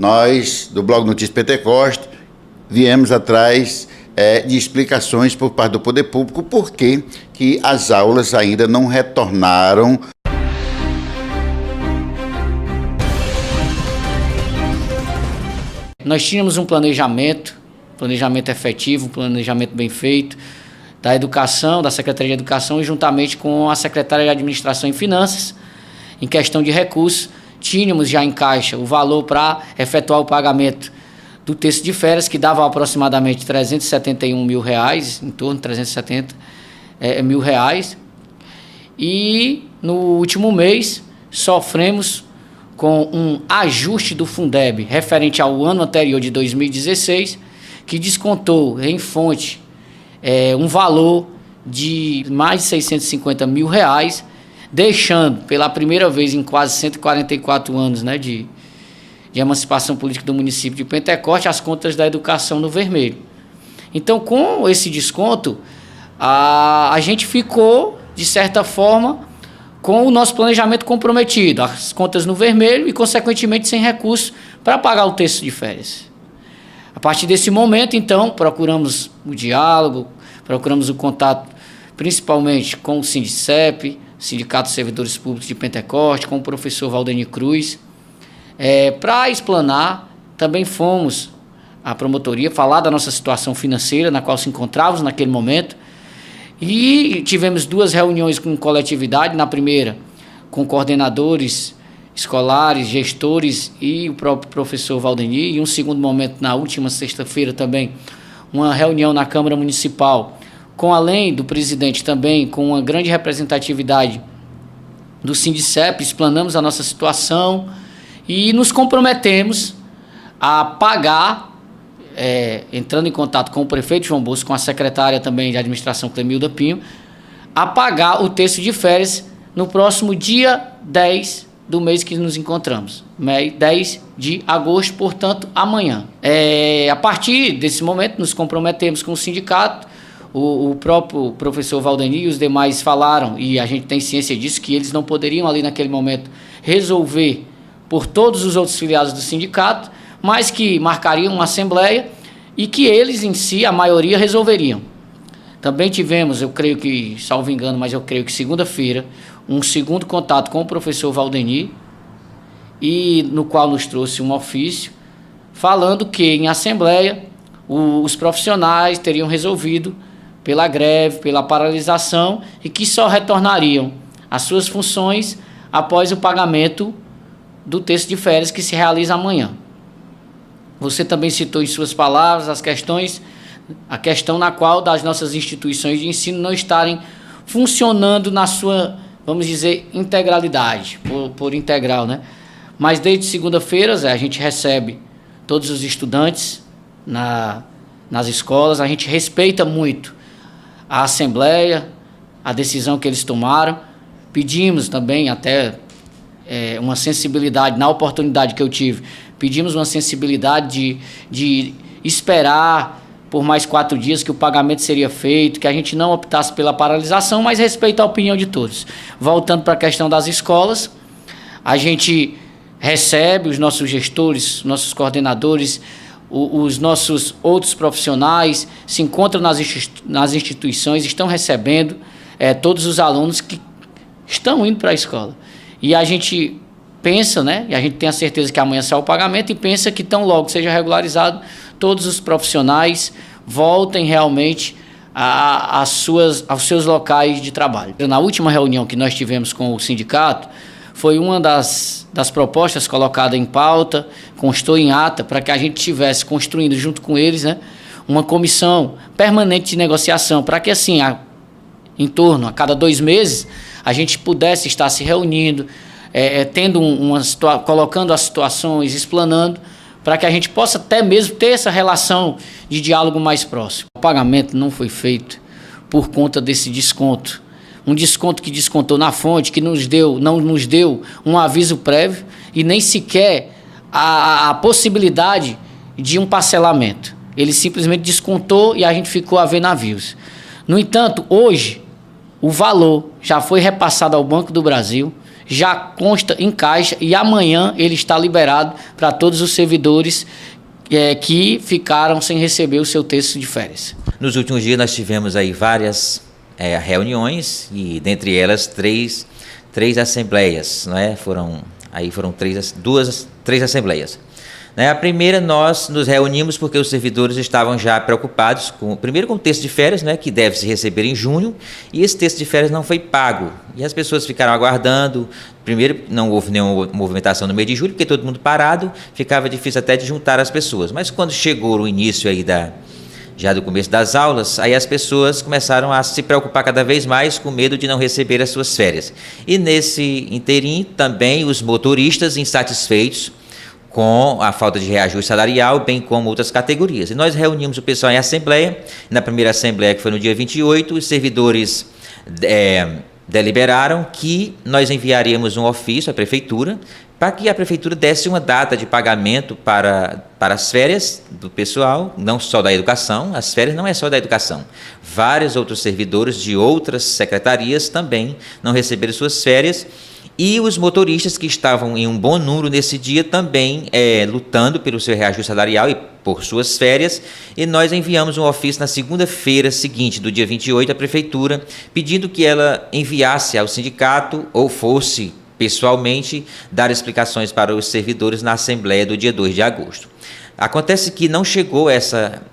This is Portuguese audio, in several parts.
nós, do Blog Notícias Pentecoste, viemos atrás de explicações por parte do poder público por que as aulas ainda não retornaram. Nós tínhamos um planejamento efetivo, um planejamento bem feito, da Educação, da Secretaria de Educação e juntamente com a Secretaria de Administração e Finanças, em questão de recursos, tínhamos já em caixa o valor para efetuar o pagamento do texto de férias, que dava aproximadamente R$371 mil, em torno de R$370 mil. E no último mês sofremos com um ajuste do Fundeb referente ao ano anterior de 2016, que descontou em fonte um valor de mais de R$650 mil, deixando pela primeira vez em quase 144 anos, né, de emancipação política do município de Pentecoste, as contas da educação no vermelho. Então, com esse desconto, a gente ficou, de certa forma, com o nosso planejamento comprometido, as contas no vermelho e, consequentemente, sem recursos para pagar o texto de férias. A partir desse momento, então, procuramos o diálogo, procuramos o contato, principalmente com o Sindicep, Sindicato dos Servidores Públicos de Pentecoste, com o professor Valdeni Cruz, para explanar. Também fomos à promotoria falar da nossa situação financeira, na qual se encontrávamos naquele momento, e tivemos 2 reuniões com coletividade, na primeira com coordenadores escolares, gestores e o próprio professor Valdeni, e um segundo momento na última sexta-feira também, uma reunião na Câmara Municipal, com além do presidente também, com uma grande representatividade do Sindicep, explanamos a nossa situação e nos comprometemos a pagar, entrando em contato com o prefeito João Bosco, com a secretária também de administração Clemilda Pinho, a pagar o texto de férias no próximo dia 10 do mês que nos encontramos, 10 de agosto, portanto, amanhã. A partir desse momento, nos comprometemos com o sindicato, o próprio professor Valdeni e os demais falaram, e a gente tem ciência disso, que eles não poderiam ali naquele momento resolver por todos os outros filiados do sindicato, mas que marcariam uma assembleia e que eles em si, a maioria, resolveriam. Também tivemos, eu creio que, salvo engano, mas eu creio que segunda-feira, um segundo contato com o professor Valdeni, e no qual nos trouxe um ofício falando que em assembleia os profissionais teriam resolvido pela greve, pela paralisação, e que só retornariam às suas funções após o pagamento do texto de férias que se realiza amanhã. Você também citou em suas palavras a questão na qual das nossas instituições de ensino não estarem funcionando na sua, vamos dizer, integralidade, por integral, né? Mas desde segunda-feira a gente recebe todos os estudantes nas escolas, a gente respeita muito a assembleia, a decisão que eles tomaram. Pedimos também até uma sensibilidade, na oportunidade que eu tive, pedimos uma sensibilidade de esperar por mais 4 dias que o pagamento seria feito, que a gente não optasse pela paralisação, mas respeita a opinião de todos. Voltando para a questão das escolas, a gente recebe os nossos gestores, nossos coordenadores, os nossos outros profissionais, se encontram nas instituições, estão recebendo todos os alunos que estão indo para a escola. E a gente pensa, né, e a gente tem a certeza que amanhã sai o pagamento, e pensa que tão logo seja regularizado, todos os profissionais voltem realmente aos seus locais de trabalho. Na última reunião que nós tivemos com o sindicato, foi uma das propostas colocada em pauta, constou em ata, para que a gente estivesse construindo junto com eles, né, uma comissão permanente de negociação, para que assim, em torno a cada 2 meses, a gente pudesse estar se reunindo, colocando as situações, explanando, para que a gente possa até mesmo ter essa relação de diálogo mais próximo. O pagamento não foi feito por conta desse desconto. Um desconto que descontou na fonte, que não nos deu um aviso prévio e nem sequer a possibilidade de um parcelamento. Ele simplesmente descontou e a gente ficou a ver navios. No entanto, hoje, o valor já foi repassado ao Banco do Brasil, já consta em caixa e amanhã ele está liberado para todos os servidores que ficaram sem receber o seu terço de férias. Nos últimos dias nós tivemos aí várias reuniões e dentre elas três assembleias, né? Foram três assembleias. A primeira, nós nos reunimos porque os servidores estavam já preocupados primeiro com o terço de férias, né, que deve se receber em junho, e esse terço de férias não foi pago. E as pessoas ficaram aguardando. Primeiro, não houve nenhuma movimentação no mês de julho, porque todo mundo parado, ficava difícil até de juntar as pessoas. Mas quando chegou o início aí já do começo das aulas, aí as pessoas começaram a se preocupar cada vez mais com medo de não receber as suas férias. E nesse interim, também os motoristas insatisfeitos com a falta de reajuste salarial, bem como outras categorias. E nós reunimos o pessoal em assembleia. Na primeira assembleia, que foi no dia 28, os servidores deliberaram que nós enviaríamos um ofício à prefeitura para que a prefeitura desse uma data de pagamento para as férias do pessoal, não só da educação. As férias não é só da educação. Vários outros servidores de outras secretarias também não receberam suas férias. E os motoristas, que estavam em um bom número nesse dia, também lutando pelo seu reajuste salarial e por suas férias. E nós enviamos um ofício na segunda-feira seguinte, do dia 28, à prefeitura, pedindo que ela enviasse ao sindicato ou fosse pessoalmente dar explicações para os servidores na assembleia do dia 2 de agosto. Acontece que não chegou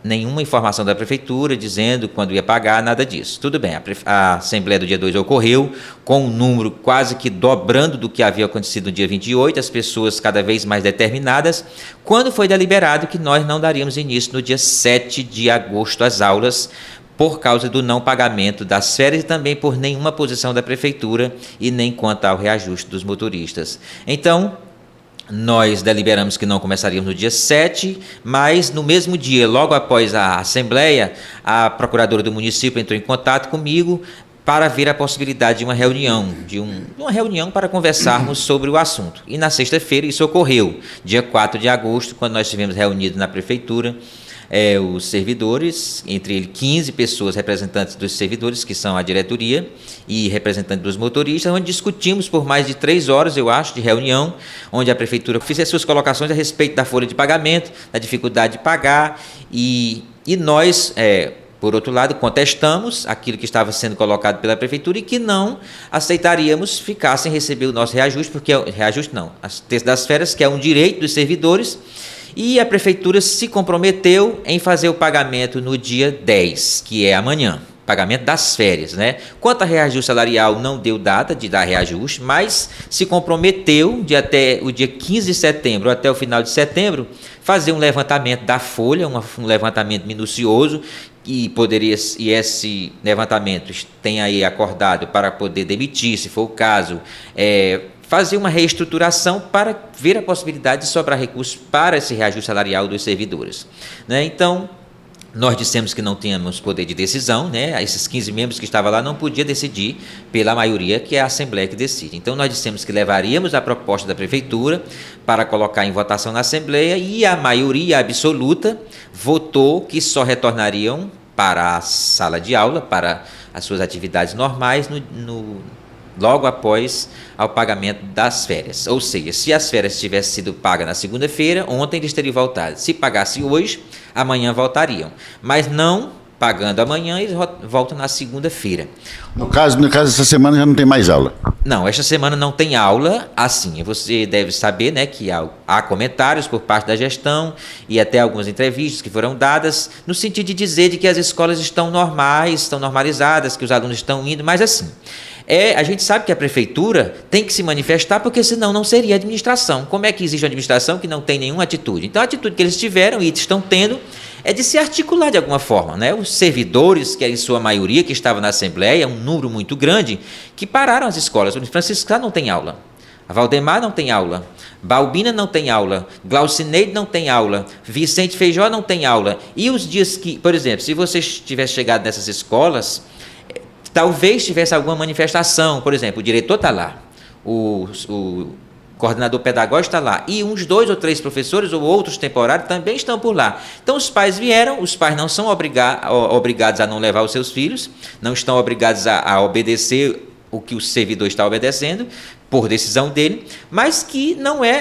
nenhuma informação da prefeitura dizendo quando ia pagar, nada disso. Tudo bem, a assembleia do dia 2 ocorreu com um número quase que dobrando do que havia acontecido no dia 28, as pessoas cada vez mais determinadas, quando foi deliberado que nós não daríamos início no dia 7 de agosto às aulas, por causa do não pagamento das férias e também por nenhuma posição da prefeitura e nem quanto ao reajuste dos motoristas. Então, nós deliberamos que não começaríamos no dia 7, mas no mesmo dia, logo após a assembleia, a procuradora do município entrou em contato comigo para ver a possibilidade de uma reunião, para conversarmos sobre o assunto. E na sexta-feira isso ocorreu, dia 4 de agosto, quando nós estivemos reunidos na prefeitura, os servidores, entre eles 15 pessoas representantes dos servidores, que são a diretoria, e representantes dos motoristas, onde discutimos por mais de 3 horas, eu acho, de reunião, onde a prefeitura fez as suas colocações a respeito da folha de pagamento, da dificuldade de pagar, e nós, por outro lado, contestamos aquilo que estava sendo colocado pela prefeitura e que não aceitaríamos ficar sem receber o nosso reajuste, porque as terças das férias, que é um direito dos servidores. E a prefeitura se comprometeu em fazer o pagamento no dia 10, que é amanhã, pagamento das férias, né? Quanto a reajuste salarial, não deu data de dar reajuste, mas se comprometeu de até o dia 15 de setembro, até o final de setembro, fazer um levantamento da folha, um levantamento minucioso, e esse levantamento tem aí acordado para poder demitir, se for o caso, fazer uma reestruturação para ver a possibilidade de sobrar recursos para esse reajuste salarial dos servidores, né? Então, nós dissemos que não tínhamos poder de decisão, né? Esses 15 membros que estavam lá não podiam decidir pela maioria, que é a Assembleia que decide. Então, nós dissemos que levaríamos a proposta da Prefeitura para colocar em votação na Assembleia e a maioria absoluta votou que só retornariam para a sala de aula, para as suas atividades normais, logo após ao pagamento das férias. Ou seja, se as férias tivessem sido pagas na segunda-feira, ontem eles teriam voltado. Se pagasse hoje, amanhã voltariam. Mas não pagando amanhã, eles voltam na segunda-feira. No caso, essa semana já não tem mais aula? Não, esta semana não tem aula. Assim, você deve saber, né, que há comentários por parte da gestão e até algumas entrevistas que foram dadas no sentido de dizer de que as escolas estão normais, estão normalizadas, que os alunos estão indo, mas assim, a gente sabe que a prefeitura tem que se manifestar, porque senão não seria administração. Como é que existe uma administração que não tem nenhuma atitude? Então, a atitude que eles tiveram e estão tendo é de se articular de alguma forma, né? Os servidores, que era em sua maioria, que estavam na Assembleia, um número muito grande, que pararam as escolas. O Francisco Sá não tem aula, a Valdemar não tem aula, Balbina não tem aula, Glaucineide não tem aula, Vicente Feijó não tem aula. E os dias que, por exemplo, se você tivesse chegado nessas escolas, talvez tivesse alguma manifestação, por exemplo, o diretor está lá, o coordenador pedagógico está lá, e uns 2 ou 3 professores ou outros temporários também estão por lá. Então, os pais vieram, os pais não são obrigados a não levar os seus filhos, não estão obrigados a obedecer o que o servidor está obedecendo, por decisão dele, mas que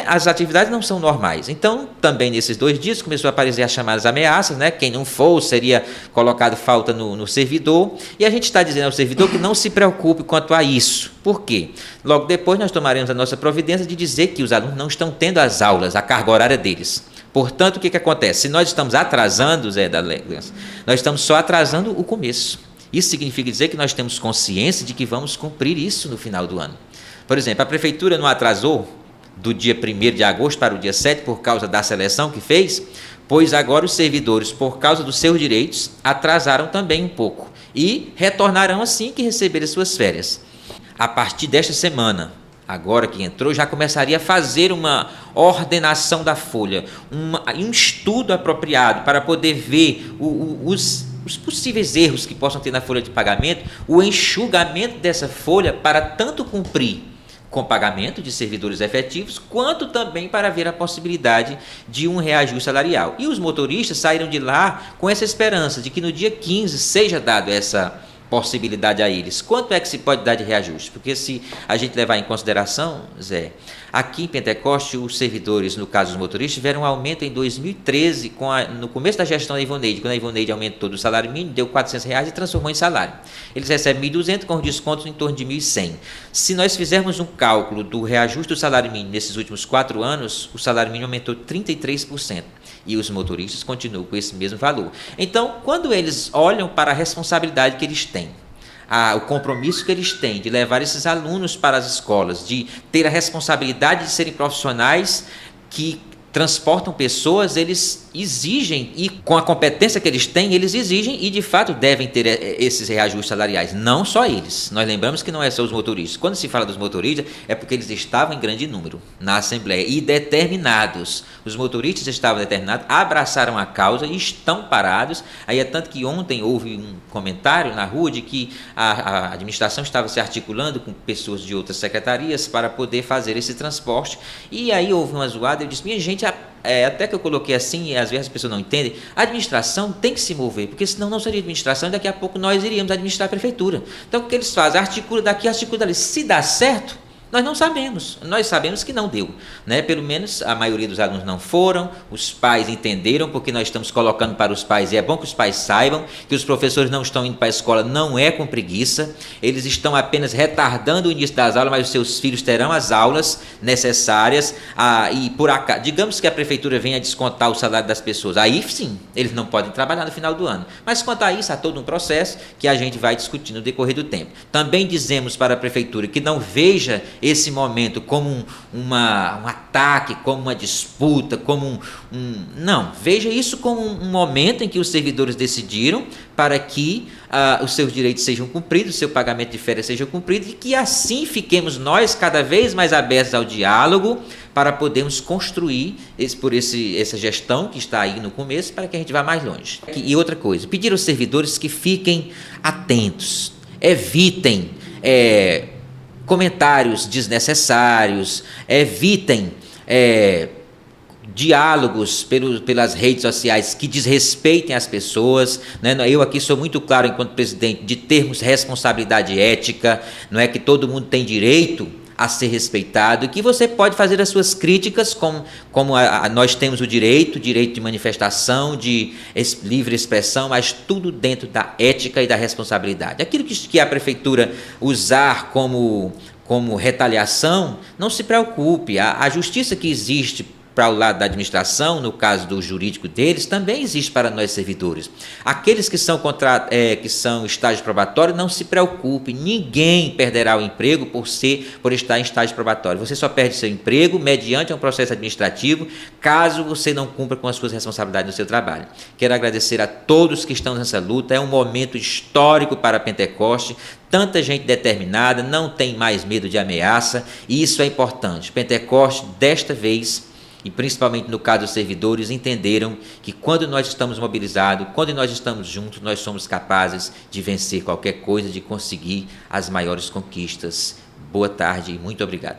as atividades não são normais. Então, também nesses 2 dias começou a aparecer as chamadas ameaças, né? Quem não for seria colocado falta no servidor, e a gente está dizendo ao servidor que não se preocupe quanto a isso. Por quê? Logo depois nós tomaremos a nossa providência de dizer que os alunos não estão tendo as aulas, a carga horária deles. Portanto, o que acontece? Se nós estamos atrasando, Zé da Legança, nós estamos só atrasando o começo. Isso significa dizer que nós temos consciência de que vamos cumprir isso no final do ano. Por exemplo, a prefeitura não atrasou do dia 1º de agosto para o dia 7 por causa da seleção que fez, pois agora os servidores, por causa dos seus direitos, atrasaram também um pouco e retornarão assim que receberem suas férias. A partir desta semana, agora que entrou, já começaria a fazer uma ordenação da folha, um estudo apropriado para poder ver os possíveis erros que possam ter na folha de pagamento, o enxugamento dessa folha para tanto cumprir com pagamento de servidores efetivos, quanto também para ver a possibilidade de um reajuste salarial. E os motoristas saíram de lá com essa esperança de que no dia 15 seja dado essa possibilidade a eles. Quanto é que se pode dar de reajuste? Porque se a gente levar em consideração, Zé, aqui em Pentecoste, os servidores, no caso dos motoristas, tiveram um aumento em 2013, no começo da gestão da Ivoneide, quando a Ivoneide aumentou do salário mínimo, deu R$400 e transformou em salário. Eles recebem 1.200 com descontos em torno de 1.100. Se nós fizermos um cálculo do reajuste do salário mínimo nesses últimos 4 anos, o salário mínimo aumentou 33%. E os motoristas continuam com esse mesmo valor. Então, quando eles olham para a responsabilidade que eles têm, o compromisso que eles têm de levar esses alunos para as escolas, de ter a responsabilidade de serem profissionais que transportam pessoas, eles exigem, e com a competência que eles têm, eles exigem e de fato devem ter esses reajustes salariais, não só eles. Nós lembramos que não é só os motoristas. Quando se fala dos motoristas, é porque eles estavam em grande número na Assembleia e determinados. Os motoristas estavam determinados, abraçaram a causa e estão parados. Aí é tanto que ontem houve um comentário na rua de que a administração estava se articulando com pessoas de outras secretarias para poder fazer esse transporte. E aí houve uma zoada, eu disse, minha gente, até que eu coloquei assim, e às vezes as pessoas não entendem, a administração tem que se mover, porque senão não seria administração e daqui a pouco nós iríamos administrar a prefeitura. Então o que eles fazem? Articula daqui, articula dali. Se dá certo, nós não sabemos, nós sabemos que não deu, né? Pelo menos a maioria dos alunos não foram, os pais entenderam, porque nós estamos colocando para os pais, e é bom que os pais saibam que os professores não estão indo para a escola, não é com preguiça, eles estão apenas retardando o início das aulas, mas os seus filhos terão as aulas necessárias, e por acaso, digamos que a prefeitura venha descontar o salário das pessoas, aí sim, eles não podem trabalhar no final do ano, mas quanto a isso, há todo um processo que a gente vai discutir no decorrer do tempo. Também dizemos para a prefeitura que não veja esse momento como um ataque, como uma disputa, como não, veja isso como um momento em que os servidores decidiram para que os seus direitos sejam cumpridos, o seu pagamento de férias seja cumprido e que assim fiquemos nós cada vez mais abertos ao diálogo para podermos construir essa gestão que está aí no começo para que a gente vá mais longe. E outra coisa, pedir aos servidores que fiquem atentos, evitem comentários desnecessários, evitem diálogos pelas redes sociais que desrespeitem as pessoas, né? Eu aqui sou muito claro enquanto presidente de termos responsabilidade ética, não é que todo mundo tem direito a ser respeitado, e que você pode fazer as suas críticas como nós temos o direito de manifestação, de livre expressão, mas tudo dentro da ética e da responsabilidade. Aquilo que a prefeitura usar como retaliação, não se preocupe, a justiça que existe para o lado da administração, no caso do jurídico deles, também existe para nós servidores. Aqueles que são estágio probatório, não se preocupe, ninguém perderá o emprego por estar em estágio probatório. Você só perde seu emprego mediante um processo administrativo, caso você não cumpra com as suas responsabilidades no seu trabalho. Quero agradecer a todos que estão nessa luta, é um momento histórico para Pentecoste, tanta gente determinada, não tem mais medo de ameaça, e isso é importante. Pentecoste, desta vez, e principalmente no caso dos servidores, entenderam que quando nós estamos mobilizados, quando nós estamos juntos, nós somos capazes de vencer qualquer coisa, de conseguir as maiores conquistas. Boa tarde e muito obrigado.